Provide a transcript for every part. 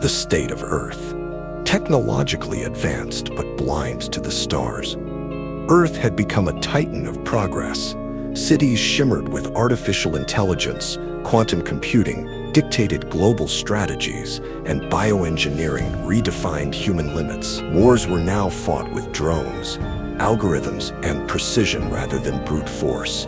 The state of Earth. Technologically advanced but blind to the stars. Earth had become a titan of progress. Cities shimmered with artificial intelligence, quantum computing dictated global strategies, and bioengineering redefined human limits. Wars were now fought with drones, algorithms, and precision rather than brute force.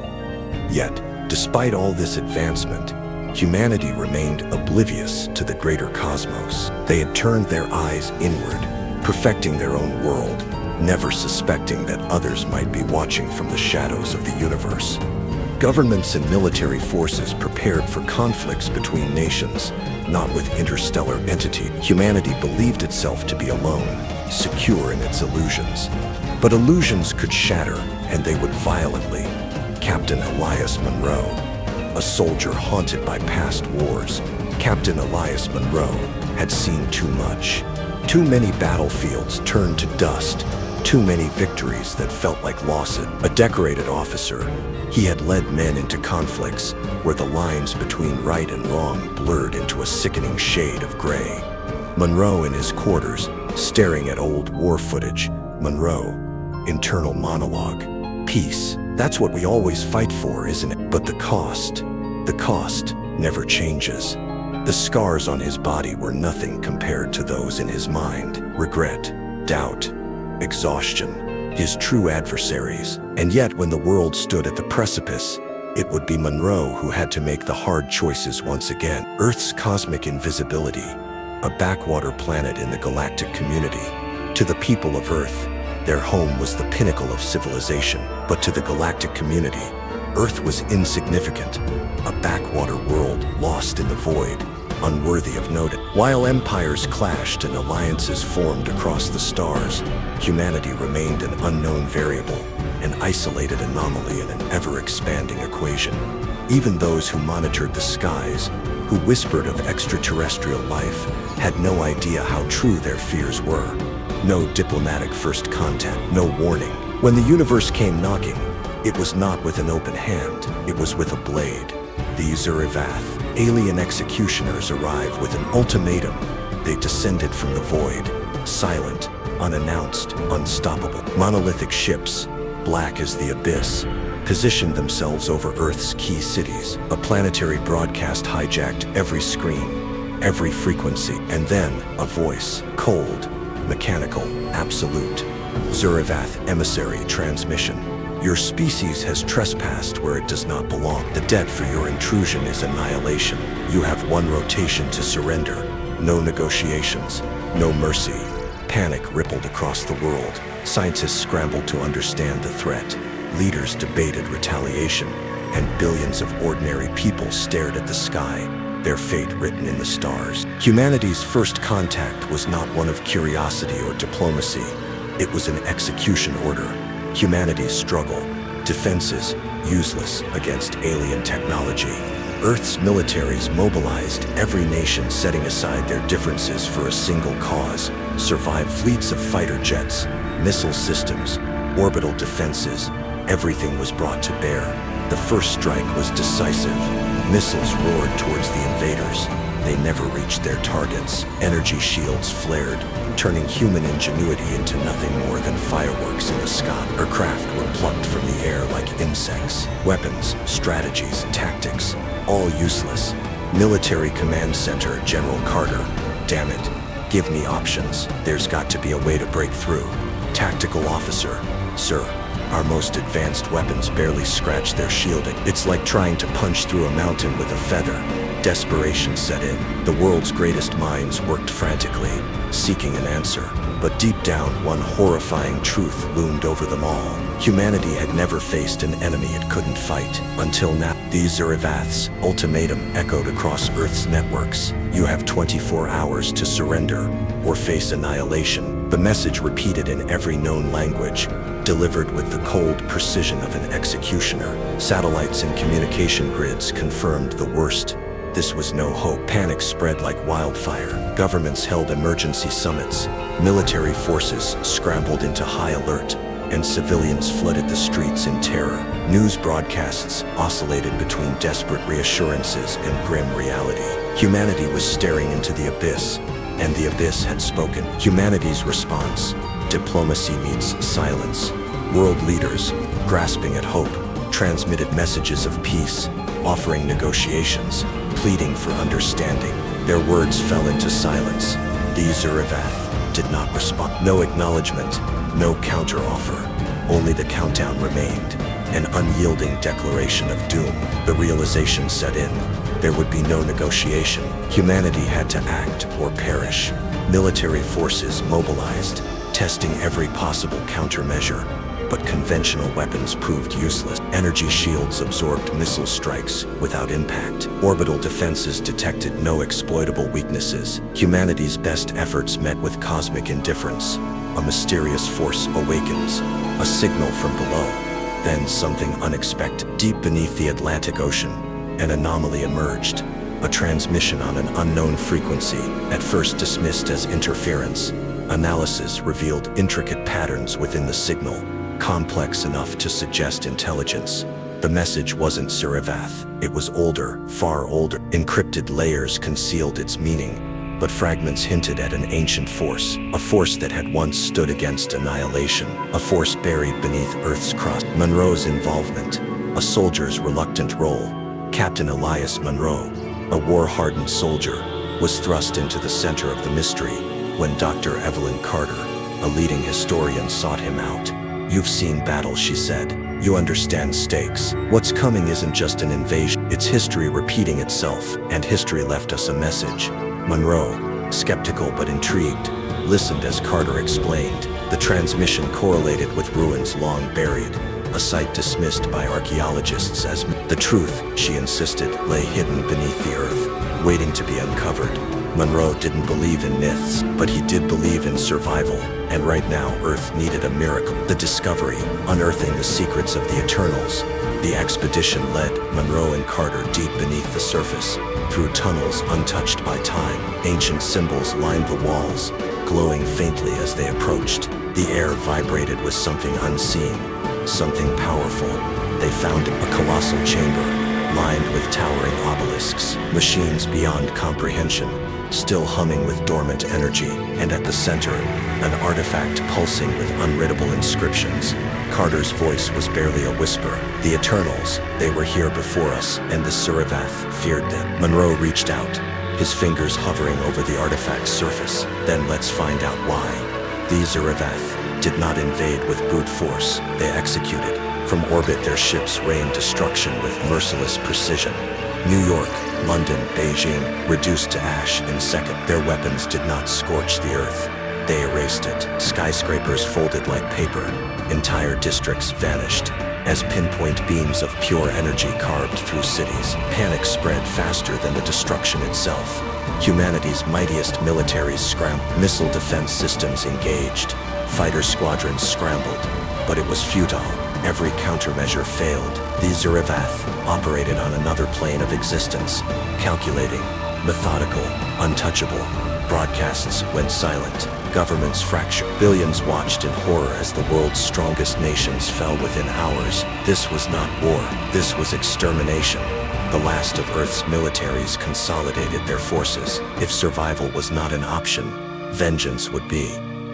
Yet, despite all this advancement, humanity remained oblivious to the greater cosmos. They had turned their eyes inward, perfecting their own world, never suspecting that others might be watching from the shadows of the universe. Governments and military forces prepared for conflicts between nations, not with interstellar entities. Humanity believed itself to be alone, secure in its illusions. But illusions could shatter, and they would violently. Captain Elias Monroe, a soldier haunted by past wars, Captain Elias Monroe had seen too much. Too many battlefields turned to dust, too many victories that felt like losses. A decorated officer, he had led men into conflicts where the lines between right and wrong blurred into a sickening shade of gray. Monroe in his quarters, staring at old war footage. Monroe, internal monologue. Peace, that's what we always fight for, isn't it? But the cost never changes. The scars on his body were nothing compared to those in his mind. Regret, doubt, exhaustion, his true adversaries. And yet when the world stood at the precipice, it would be Monroe who had to make the hard choices once again. Earth's cosmic invisibility, a backwater planet in the galactic community. To the people of Earth, their home was the pinnacle of civilization. But to the galactic community, Earth was insignificant, a backwater world lost in the void, unworthy of notice. While empires clashed and alliances formed across the stars, humanity remained an unknown variable, an isolated anomaly in an ever-expanding equation. Even those who monitored the skies, who whispered of extraterrestrial life, had no idea how true their fears were. No diplomatic first contact, no warning. When the universe came knocking, it was not with an open hand, it was with a blade. The Zurivath, alien executioners, arrived with an ultimatum. They descended from the void, silent, unannounced, unstoppable. Monolithic ships, black as the abyss, positioned themselves over Earth's key cities. A planetary broadcast hijacked every screen, every frequency, and then a voice, cold, mechanical, absolute. Zurivath emissary transmission. Your species has trespassed where it does not belong. The debt for your intrusion is annihilation. You have one rotation to surrender. No negotiations, no mercy. Panic rippled across the world. Scientists scrambled to understand the threat. Leaders debated retaliation, and billions of ordinary people stared at the sky, their fate written in the stars. Humanity's first contact was not one of curiosity or diplomacy. It was an execution order. Humanity's struggle, defenses useless against alien technology. Earth's militaries mobilized, every nation setting aside their differences for a single cause. Survived fleets of fighter jets, missile systems, orbital defenses. Everything was brought to bear. The first strike was decisive. Missiles roared towards the invaders. They never reached their targets. Energy shields flared, turning human ingenuity into nothing more than fireworks in the sky. Aircraft were plucked from the air like insects. Weapons, strategies, tactics, all useless. Military Command Center, General Carter. Damn it, give me options. There's got to be a way to break through. Tactical Officer, sir, our most advanced weapons barely scratch their shielding. It's like trying to punch through a mountain with a feather. Desperation set in. The world's greatest minds worked frantically, seeking an answer. But deep down, one horrifying truth loomed over them all. Humanity had never faced an enemy it couldn't fight. Until now, the Zurivath's ultimatum echoed across Earth's networks. You have 24 hours to surrender or face annihilation. The message repeated in every known language, delivered with the cold precision of an executioner. Satellites and communication grids confirmed the worst. This was no hope. Panic spread like wildfire. Governments held emergency summits. Military forces scrambled into high alert, and civilians flooded the streets in terror. News broadcasts oscillated between desperate reassurances and grim reality. Humanity was staring into the abyss, and the abyss had spoken. Humanity's response: diplomacy meets silence. World leaders, grasping at hope, transmitted messages of peace, offering negotiations, pleading for understanding. Their words fell into silence. The Zuravath did not respond. No acknowledgement, no counteroffer. Only the countdown remained, an unyielding declaration of doom. The realization set in. There would be no negotiation. Humanity had to act or perish. Military forces mobilized, testing every possible countermeasure. But conventional weapons proved useless. Energy shields absorbed missile strikes without impact. Orbital defenses detected no exploitable weaknesses. Humanity's best efforts met with cosmic indifference. A mysterious force awakens, a signal from below. Then something unexpected. Deep beneath the Atlantic Ocean, an anomaly emerged. A transmission on an unknown frequency, at first dismissed as interference. Analysis revealed intricate patterns within the signal, complex enough to suggest intelligence. The message wasn't Zuravath. It was older, far older. Encrypted layers concealed its meaning, but fragments hinted at an ancient force, a force that had once stood against annihilation, a force buried beneath Earth's crust. Monroe's involvement, a soldier's reluctant role. Captain Elias Monroe, a war-hardened soldier, was thrust into the center of the mystery when Dr. Evelyn Carter, a leading historian, sought him out. "You've seen battle," she said. "You understand stakes. What's coming isn't just an invasion. It's history repeating itself, and history left us a message." Monroe, skeptical but intrigued, listened as Carter explained. The transmission correlated with ruins long buried, a site dismissed by archaeologists as the truth, she insisted, lay hidden beneath the earth, waiting to be uncovered. Monroe didn't believe in myths, but he did believe in survival, and right now Earth needed a miracle. The discovery, unearthing the secrets of the Eternals. The expedition led Monroe and Carter deep beneath the surface, through tunnels untouched by time. Ancient symbols lined the walls, glowing faintly as they approached. The air vibrated with something unseen, something powerful. They found a colossal chamber, lined with towering obelisks, machines beyond comprehension, still humming with dormant energy, and at the center, an artifact pulsing with unreadable inscriptions. Carter's voice was barely a whisper. The Eternals, they were here before us, and the Zuravath feared them. Monroe reached out, his fingers hovering over the artifact's surface. Then let's find out why. The Zuravath did not invade with brute force, they executed. From orbit their ships rained destruction with merciless precision. New York, London, Beijing, reduced to ash in seconds. Their weapons did not scorch the earth. They erased it. Skyscrapers folded like paper. Entire districts vanished, as pinpoint beams of pure energy carved through cities. Panic spread faster than the destruction itself. Humanity's mightiest militaries scrambled. Missile defense systems engaged. Fighter squadrons scrambled, but it was futile. Every countermeasure failed. The Zuravath operated on another plane of existence, calculating, methodical, untouchable. Broadcasts went silent. Governments fractured. Billions watched in horror as the world's strongest nations fell within hours. This was not war. This was extermination. The last of Earth's militaries consolidated their forces. If survival was not an option, vengeance would be.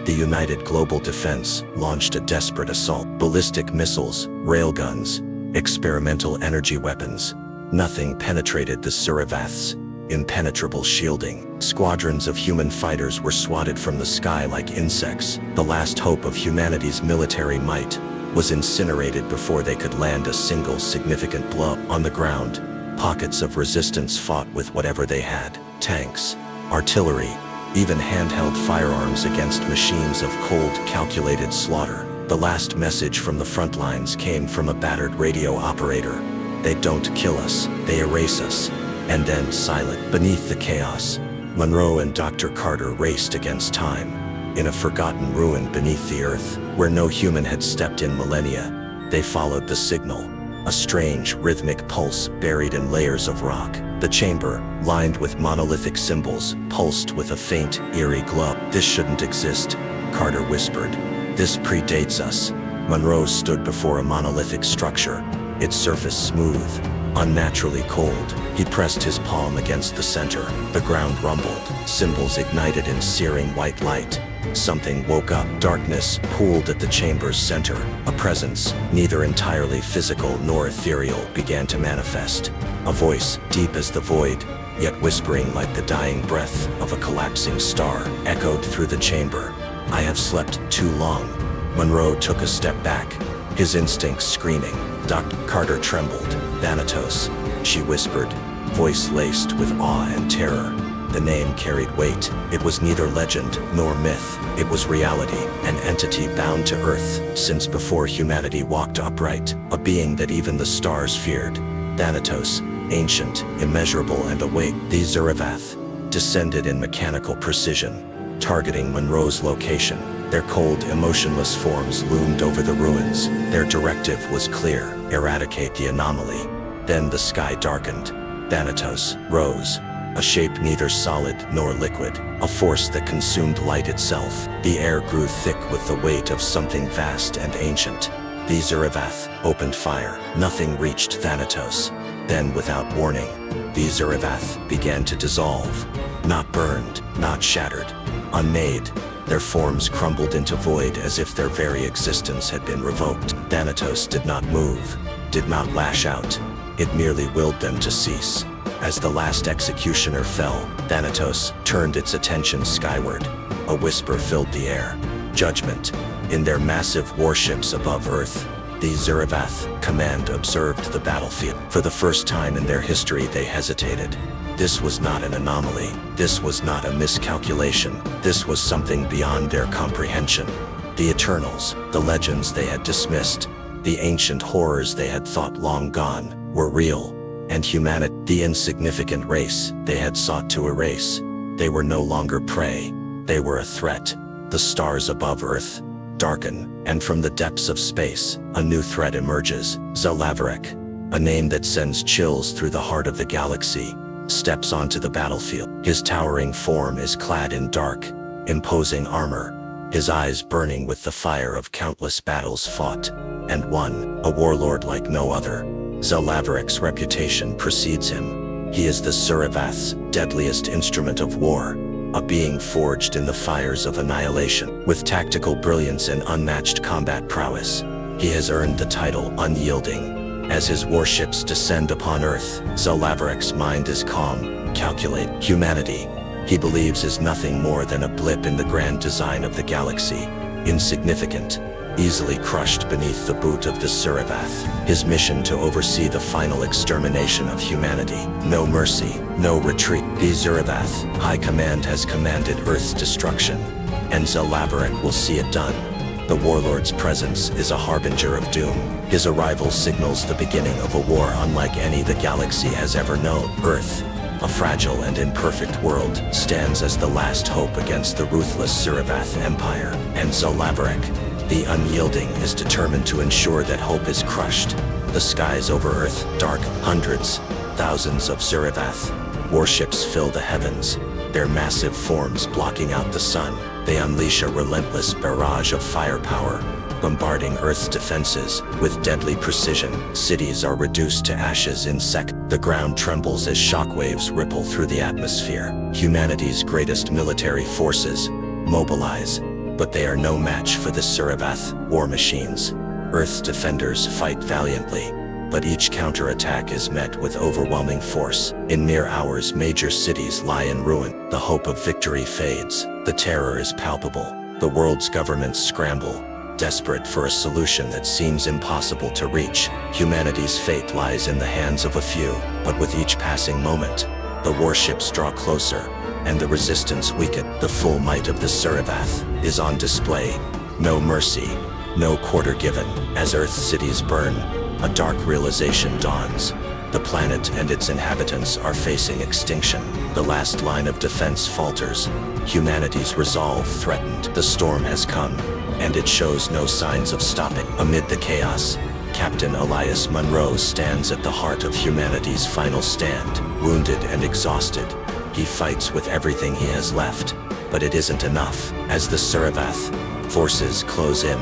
The United Global Defense launched a desperate assault. Ballistic missiles, railguns, experimental energy weapons. Nothing penetrated the Zuravath's impenetrable shielding. Squadrons of human fighters were swatted from the sky like insects. The last hope of humanity's military might was incinerated before they could land a single significant blow. On the ground, pockets of resistance fought with whatever they had: tanks, artillery, even handheld firearms against machines of cold, calculated slaughter. The last message from the front lines came from a battered radio operator. They don't kill us, they erase us. And then silent. Beneath the chaos, Monroe and Dr. Carter raced against time. In a forgotten ruin beneath the earth, where no human had stepped in millennia, they followed the signal. A strange, rhythmic pulse buried in layers of rock. The chamber, lined with monolithic symbols, pulsed with a faint, eerie glow. "This shouldn't exist," Carter whispered. "This predates us." Monroe stood before a monolithic structure, its surface smooth, unnaturally cold. He pressed his palm against the center. The ground rumbled, symbols ignited in searing white light. Something woke up. Darkness pooled at the chamber's center. A presence, neither entirely physical nor ethereal, began to manifest. A voice, deep as the void, yet whispering like the dying breath of a collapsing star, echoed through the chamber. "I have slept too long." Monroe took a step back, his instincts screaming. Dr. Carter trembled. "Thanatos," she whispered, voice laced with awe and terror. The name carried weight. It was neither legend nor myth. It was reality, an entity bound to Earth since before humanity walked upright, a being that even the stars feared. Thanatos, ancient, immeasurable, and awake. The Zuravath descended in mechanical precision, targeting Monroe's location. Their cold, emotionless forms loomed over the ruins. Their directive was clear: eradicate the anomaly. Then the sky darkened. Thanatos rose, a shape neither solid nor liquid, a force that consumed light itself. The air grew thick with the weight of something vast and ancient. The Zuravath opened fire. Nothing reached Thanatos. Then, without warning, the Zuravath began to dissolve. Not burned, not shattered, unmade. Their forms crumbled into void as if their very existence had been revoked. Thanatos did not move, did not lash out. It merely willed them to cease. As the last executioner fell, Thanatos turned its attention skyward. A whisper filled the air. Judgment. In their massive warships above Earth, the Zuravath command observed the battlefield. For the first time in their history, they hesitated. This was not an anomaly. This was not a miscalculation. This was something beyond their comprehension. The Eternals, the legends they had dismissed, the ancient horrors they had thought long gone, were real. And humanity, the insignificant race they had sought to erase. They were no longer prey. They were a threat. The stars above Earth darken, and from the depths of space, a new threat emerges. Zalavarek, a name that sends chills through the heart of the galaxy, steps onto the battlefield. His towering form is clad in dark, imposing armor, his eyes burning with the fire of countless battles fought and won, a warlord like no other. Zalavarek's reputation precedes him. He is the Zuravath's deadliest instrument of war, a being forged in the fires of annihilation. With tactical brilliance and unmatched combat prowess, he has earned the title Unyielding. As his warships descend upon Earth, Zalavarek's mind is calm, calculate. Humanity, he believes, is nothing more than a blip in the grand design of the galaxy, insignificant, easily crushed beneath the boot of the Zuravath. His mission to oversee the final extermination of humanity. No mercy, no retreat. The Zuravath High Command has commanded Earth's destruction, and Zalavarek will see it done. The warlord's presence is a harbinger of doom. His arrival signals the beginning of a war unlike any the galaxy has ever known. Earth, a fragile and imperfect world, stands as the last hope against the ruthless Zuravath Empire, and Zalavarek, the Unyielding, is determined to ensure that hope is crushed. The skies over Earth dark. Hundreds, thousands of Zuravath warships fill the heavens, their massive forms blocking out the sun. They unleash a relentless barrage of firepower, bombarding Earth's defenses with deadly precision. Cities are reduced to ashes in seconds. The ground trembles as shockwaves ripple through the atmosphere. Humanity's greatest military forces mobilize, but they are no match for the Zuravath war machines. Earth's defenders fight valiantly, but each counterattack is met with overwhelming force. In mere hours, major cities lie in ruin. The hope of victory fades. The terror is palpable. The world's governments scramble, desperate for a solution that seems impossible to reach. Humanity's fate lies in the hands of a few, but with each passing moment, the warships draw closer, and the resistance weakens. The full might of the Zuravath is on display. No mercy, no quarter given. As Earth's cities burn, a dark realization dawns. The planet and its inhabitants are facing extinction. The last line of defense falters. Humanity's resolve threatened. The storm has come, and it shows no signs of stopping. Amid the chaos, Captain Elias Monroe stands at the heart of humanity's final stand. Wounded and exhausted, he fights with everything he has left, but it isn't enough. As the Zuravath forces close in,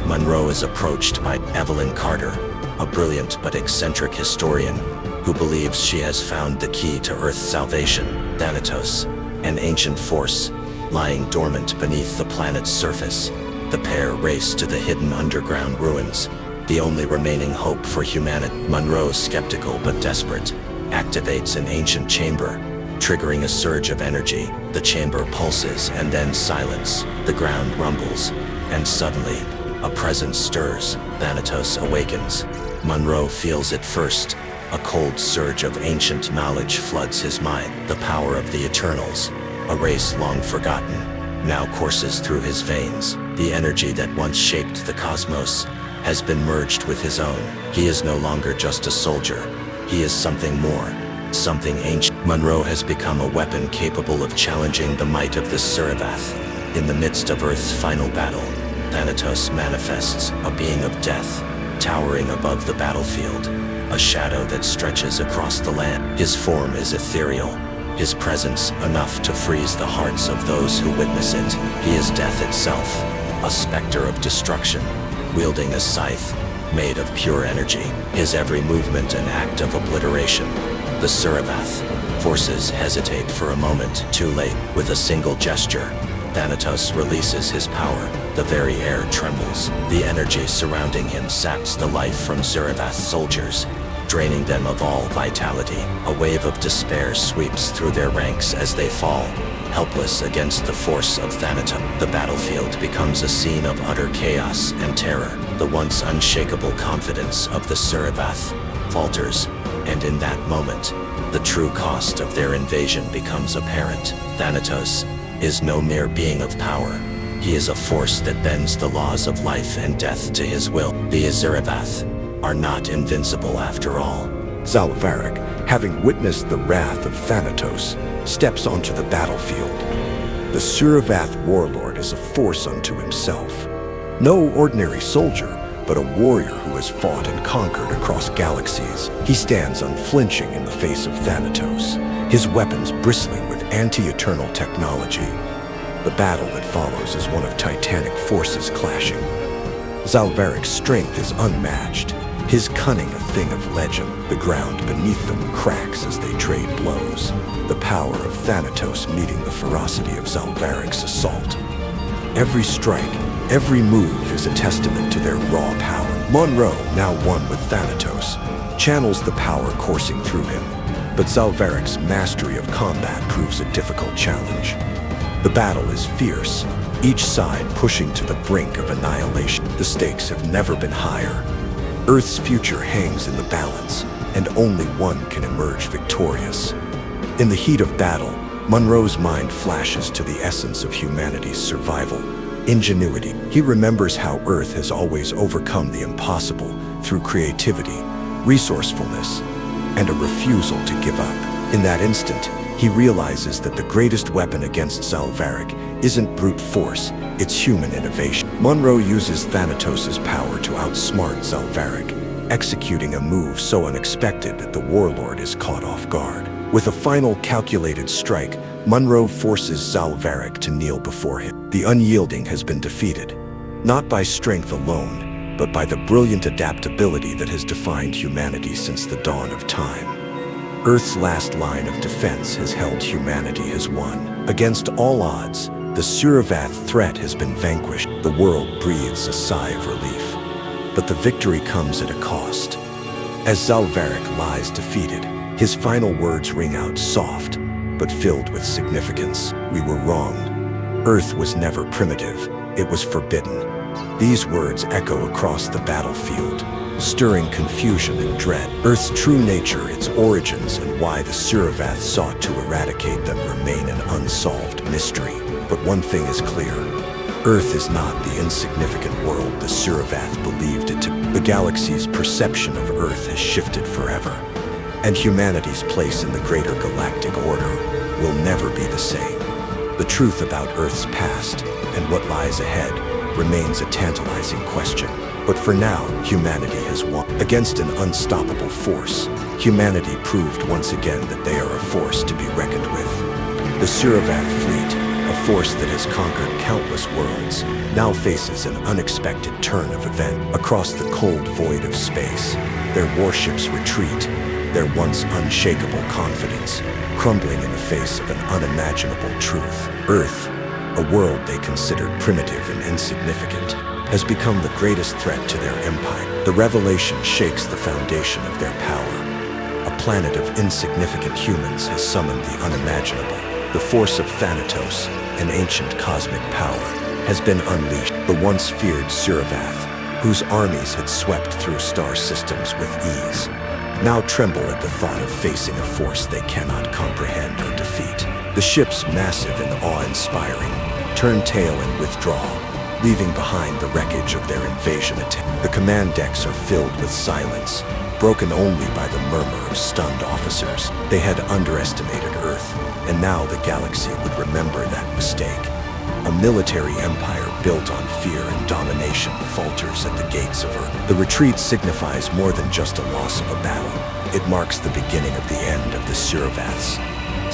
Monroe is approached by Evelyn Carter, a brilliant but eccentric historian who believes she has found the key to Earth's salvation. Thanatos, an ancient force lying dormant beneath the planet's surface. The pair race to the hidden underground ruins, the only remaining hope for humanity. Monroe, skeptical but desperate, activates an ancient chamber, triggering a surge of energy. The chamber pulses and then silence. The ground rumbles, and suddenly, a presence stirs. Thanatos awakens. Monroe feels it first. A cold surge of ancient knowledge floods his mind. The power of the Eternals, a race long forgotten, now courses through his veins. The energy that once shaped the cosmos has been merged with his own. He is no longer just a soldier. He is something more, something ancient. Monroe has become a weapon capable of challenging the might of the Suravath. In the midst of Earth's final battle, Thanatos manifests, a being of death, towering above the battlefield, a shadow that stretches across the land. His form is ethereal, his presence enough to freeze the hearts of those who witness it. He is death itself, a specter of destruction, wielding a scythe made of pure energy. His every movement an act of obliteration. The Suravath forces hesitate for a moment. Too late. With a single gesture, Thanatos releases his power. The very air trembles. The energy surrounding him saps the life from Suravath's soldiers, draining them of all vitality. A wave of despair sweeps through their ranks as they fall, helpless against the force of Thanatos. The battlefield becomes a scene of utter chaos and terror. The once unshakable confidence of the Suravath falters, and in that moment, the true cost of their invasion becomes apparent. Thanatos is no mere being of power. He is a force that bends the laws of life and death to his will. The Suravath are not invincible after all. Zalavarik, having witnessed the wrath of Thanatos, steps onto the battlefield. The Suravath warlord is a force unto himself. No ordinary soldier, but a warrior who has fought and conquered across galaxies. He stands unflinching in the face of Thanatos, his weapons bristling with anti-eternal technology. The battle that follows is one of titanic forces clashing. Zalavarik's strength is unmatched, his cunning a thing of legend. The ground beneath them cracks as they trade blows, the power of Thanatos meeting the ferocity of Zalavarik's assault. Every strike, every move is a testament to their raw power. Monroe, now one with Thanatos, channels the power coursing through him, but Zalavarik's mastery of combat proves a difficult challenge. The battle is fierce, each side pushing to the brink of annihilation. The stakes have never been higher. Earth's future hangs in the balance, and only one can emerge victorious. In the heat of battle, Monroe's mind flashes to the essence of humanity's survival, ingenuity. He remembers how Earth has always overcome the impossible through creativity, resourcefulness, and a refusal to give up. In that instant, he realizes that the greatest weapon against Zalavarik isn't brute force, it's human innovation. Monroe uses Thanatos' power to outsmart Zalavarik, executing a move so unexpected that the warlord is caught off guard. With a final calculated strike, Monroe forces Zalavarik to kneel before him. The unyielding has been defeated, not by strength alone, but by the brilliant adaptability that has defined humanity since the dawn of time. Earth's last line of defense has held humanity has won. Against all odds, the Suravath threat has been vanquished. The world breathes a sigh of relief. But the victory comes at a cost. As Zalavarik lies defeated, his final words ring out soft, but filled with significance. We were wrong. Earth was never primitive, it was forbidden. These words echo across the battlefield, stirring confusion and dread. Earth's true nature, its origins, and why the Suravath sought to eradicate them remain an unsolved mystery. But one thing is clear. Earth is not the insignificant world the Suravath believed it to be. The galaxy's perception of Earth has shifted forever, and humanity's place in the greater galactic order will never be the same. The truth about Earth's past and what lies ahead remains a tantalizing question. But for now, humanity has won. Against an unstoppable force, humanity proved once again that they are a force to be reckoned with. The Suravath fleet, a force that has conquered countless worlds, now faces an unexpected turn of event. Across the cold void of space, their warships retreat, their once unshakable confidence crumbling in the face of an unimaginable truth. Earth, a world they considered primitive and insignificant, has become the greatest threat to their empire. The revelation shakes the foundation of their power. A planet of insignificant humans has summoned the unimaginable. The force of Thanatos, an ancient cosmic power, has been unleashed. The once feared Suravath, whose armies had swept through star systems with ease, now tremble at the thought of facing a force they cannot comprehend or defeat. The ships, massive and awe-inspiring, turn tail and withdraw, leaving behind the wreckage of their invasion attempt. The command decks are filled with silence, broken only by the murmur of stunned officers. They had underestimated Earth, and now the galaxy would remember that mistake. A military empire built on fear and domination falters at the gates of Earth. The retreat signifies more than just a loss of a battle. It marks the beginning of the end of the Suravath's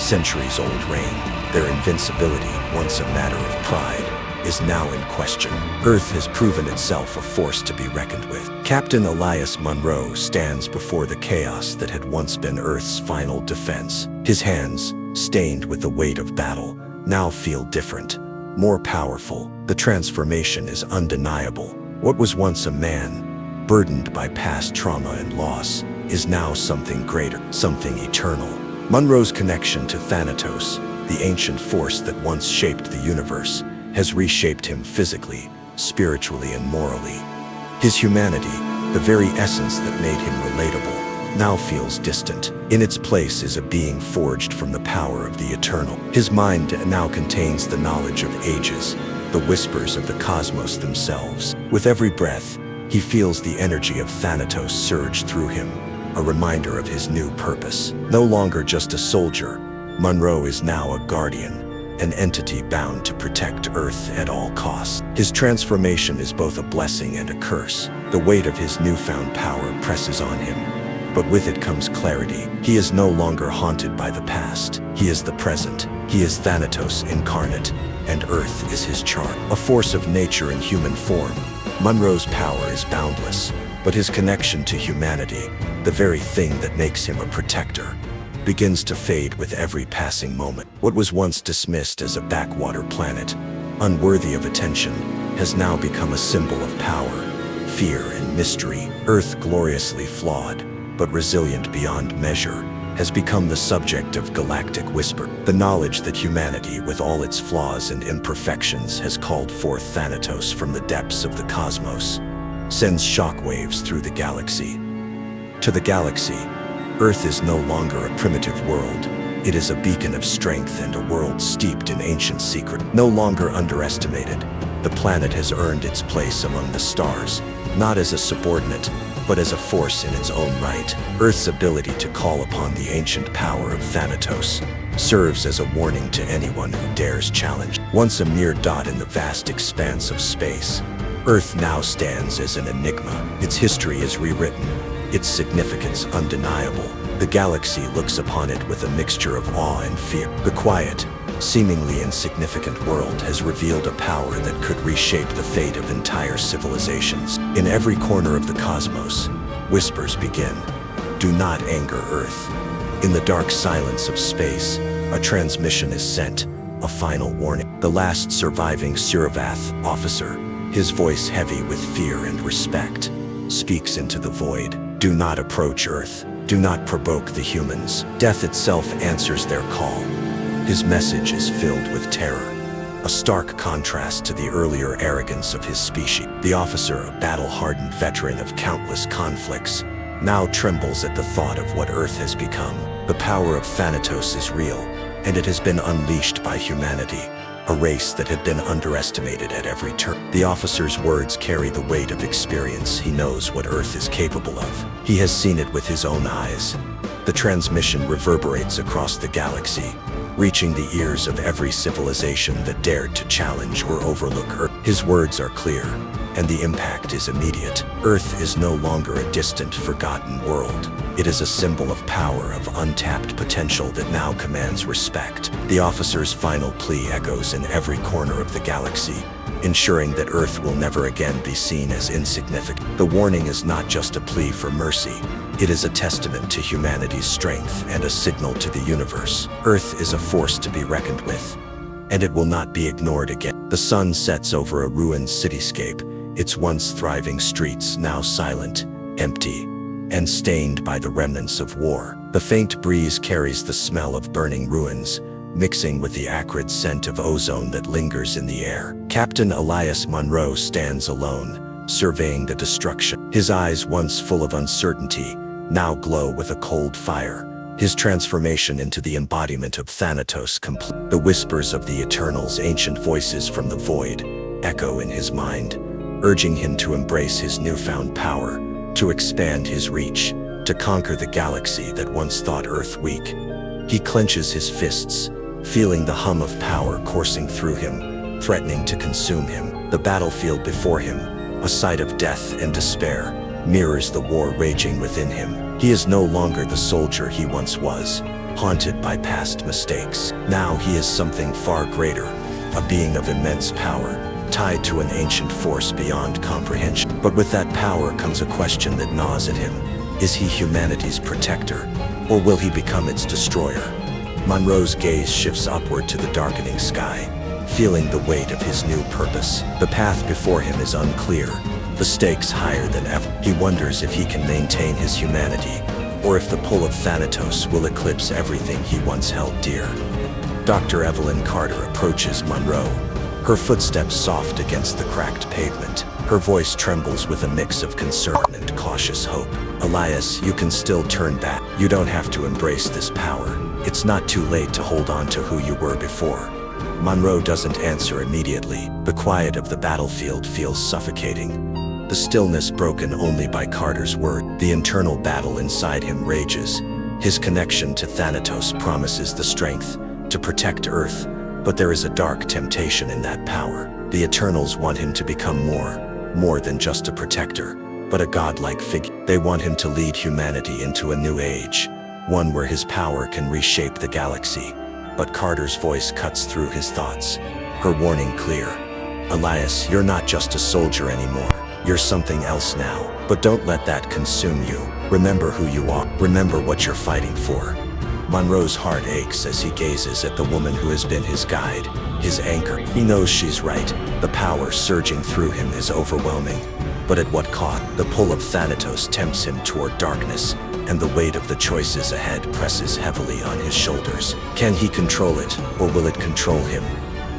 centuries-old reign. Their invincibility, once a matter of pride, is now in question. Earth has proven itself a force to be reckoned with. Captain Elias Munro stands before the chaos that had once been Earth's final defense. His hands, stained with the weight of battle, now feel different, more powerful. The transformation is undeniable. What was once a man, burdened by past trauma and loss, is now something greater, something eternal. Munro's connection to Thanatos, the ancient force that once shaped the universe, has reshaped him physically, spiritually, and morally. His humanity, the very essence that made him relatable, now feels distant. In its place is a being forged from the power of the eternal. His mind now contains the knowledge of ages, the whispers of the cosmos themselves. With every breath, he feels the energy of Thanatos surge through him, a reminder of his new purpose. No longer just a soldier, Munro is now a guardian, an entity bound to protect Earth at all costs. His transformation is both a blessing and a curse. The weight of his newfound power presses on him, but with it comes clarity. He is no longer haunted by the past. He is the present. He is Thanatos incarnate, and Earth is his chart. A force of nature in human form, Munro's power is boundless, but his connection to humanity, the very thing that makes him a protector, begins to fade with every passing moment. What was once dismissed as a backwater planet, unworthy of attention, has now become a symbol of power, fear, and mystery. Earth, gloriously flawed, but resilient beyond measure, has become the subject of galactic whisper. The knowledge that humanity, with all its flaws and imperfections, has called forth Thanatos from the depths of the cosmos, sends shockwaves through the galaxy. To the galaxy, Earth is no longer a primitive world. It is a beacon of strength and a world steeped in ancient secret. No longer underestimated, the planet has earned its place among the stars, not as a subordinate, but as a force in its own right. Earth's ability to call upon the ancient power of Thanatos serves as a warning to anyone who dares challenge. Once a mere dot in the vast expanse of space, Earth now stands as an enigma. Its history is rewritten, its significance undeniable. The galaxy looks upon it with a mixture of awe and fear. The quiet, seemingly insignificant world has revealed a power that could reshape the fate of entire civilizations. In every corner of the cosmos, whispers begin. Do not anger Earth. In the dark silence of space, a transmission is sent, a final warning. The last surviving Suravath officer, his voice heavy with fear and respect, speaks into the void. Do not approach Earth. Do not provoke the humans. Death itself answers their call. His message is filled with terror, a stark contrast to the earlier arrogance of his species. The officer, a battle-hardened veteran of countless conflicts, now trembles at the thought of what Earth has become. The power of Thanatos is real, and it has been unleashed by humanity, a race that had been underestimated at every turn. The officer's words carry the weight of experience. He knows what Earth is capable of. He has seen it with his own eyes. The transmission reverberates across the galaxy, reaching the ears of every civilization that dared to challenge or overlook Earth. His words are clear. and the impact is immediate. Earth is no longer a distant, forgotten world. It is a symbol of power, of untapped potential that now commands respect. The officer's final plea echoes in every corner of the galaxy, ensuring that Earth will never again be seen as insignificant. The warning is not just a plea for mercy. It is a testament to humanity's strength and a signal to the universe. Earth is a force to be reckoned with, and it will not be ignored again. The sun sets over a ruined cityscape, its once thriving streets now silent, empty, and stained by the remnants of war. The faint breeze carries the smell of burning ruins, mixing with the acrid scent of ozone that lingers in the air. Captain Elias Monroe stands alone, surveying the destruction. His eyes, once full of uncertainty, now glow with a cold fire. His transformation into the embodiment of Thanatos complete. The whispers of the Eternal's ancient voices from the void echo in his mind, urging him to embrace his newfound power, to expand his reach, to conquer the galaxy that once thought Earth weak. He clenches his fists, feeling the hum of power coursing through him, threatening to consume him. The battlefield before him, a sight of death and despair, mirrors the war raging within him. He is no longer the soldier he once was, haunted by past mistakes. Now he is something far greater, a being of immense power, tied to an ancient force beyond comprehension. But with that power comes a question that gnaws at him. Is he humanity's protector, or will he become its destroyer? Monroe's gaze shifts upward to the darkening sky, feeling the weight of his new purpose. The path before him is unclear, the stakes higher than ever. He wonders if he can maintain his humanity, or if the pull of Thanatos will eclipse everything he once held dear. Dr. Evelyn Carter approaches Monroe, her footsteps soft against the cracked pavement. Her voice trembles with a mix of concern and cautious hope. Elias, you can still turn back. You don't have to embrace this power. It's not too late to hold on to who you were before. Monroe doesn't answer immediately. The quiet of the battlefield feels suffocating, the stillness broken only by Carter's word. The internal battle inside him rages. His connection to Thanatos promises the strength to protect Earth, but there is a dark temptation in that power. The Eternals want him to become more than just a protector, but a godlike figure. They want him to lead humanity into a new age, one where his power can reshape the galaxy. But Carter's voice cuts through his thoughts, her warning clear. Elias, you're not just a soldier anymore. You're something else now. But don't let that consume you. Remember who you are. Remember what you're fighting for. Monroe's heart aches as he gazes at the woman who has been his guide, his anchor. He knows she's right. The power surging through him is overwhelming. But at what cost? The pull of Thanatos tempts him toward darkness, and the weight of the choices ahead presses heavily on his shoulders. Can he control it, or will it control him?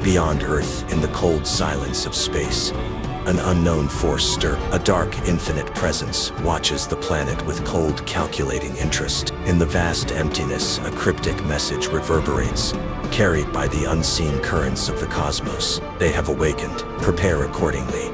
Beyond Earth, in the cold silence of space, an unknown force stirs. A dark, infinite presence watches the planet with cold, calculating interest. In the vast emptiness, a cryptic message reverberates, carried by the unseen currents of the cosmos. They have awakened. Prepare accordingly.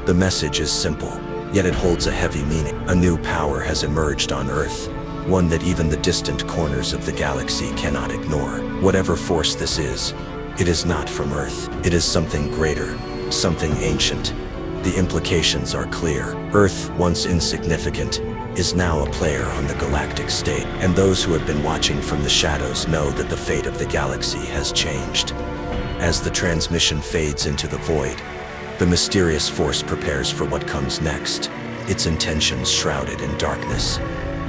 The message is simple, yet it holds a heavy meaning. A new power has emerged on Earth, one that even the distant corners of the galaxy cannot ignore. Whatever force this is, it is not from Earth. It is something greater, something ancient. The implications are clear. Earth, once insignificant, is now a player on the galactic stage, and those who have been watching from the shadows know that the fate of the galaxy has changed. As the transmission fades into the void, the mysterious force prepares for what comes next, its intentions shrouded in darkness.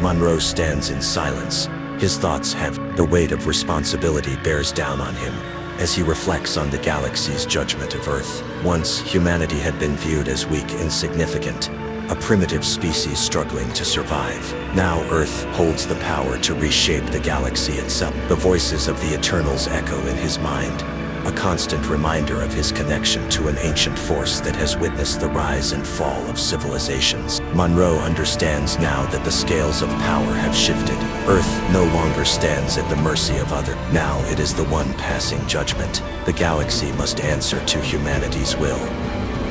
Monroe stands in silence, his thoughts heavy. The weight of responsibility bears down on him as he reflects on the galaxy's judgment of Earth. Once, humanity had been viewed as weak, insignificant, a primitive species struggling to survive. Now Earth holds the power to reshape the galaxy itself. The voices of the Eternals echo in his mind, a constant reminder of his connection to an ancient force that has witnessed the rise and fall of civilizations. Monroe understands now that the scales of power have shifted. Earth no longer stands at the mercy of others. Now it is the one passing judgment. The galaxy must answer to humanity's will.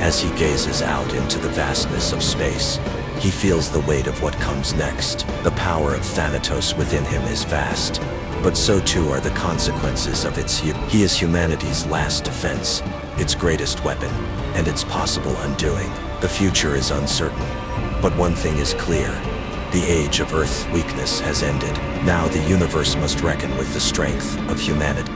As he gazes out into the vastness of space, he feels the weight of what comes next. The power of Thanatos within him is vast, but so too are the consequences of its use. He is humanity's last defense, its greatest weapon, and its possible undoing. The future is uncertain, but one thing is clear. The age of Earth's weakness has ended. Now the universe must reckon with the strength of humanity.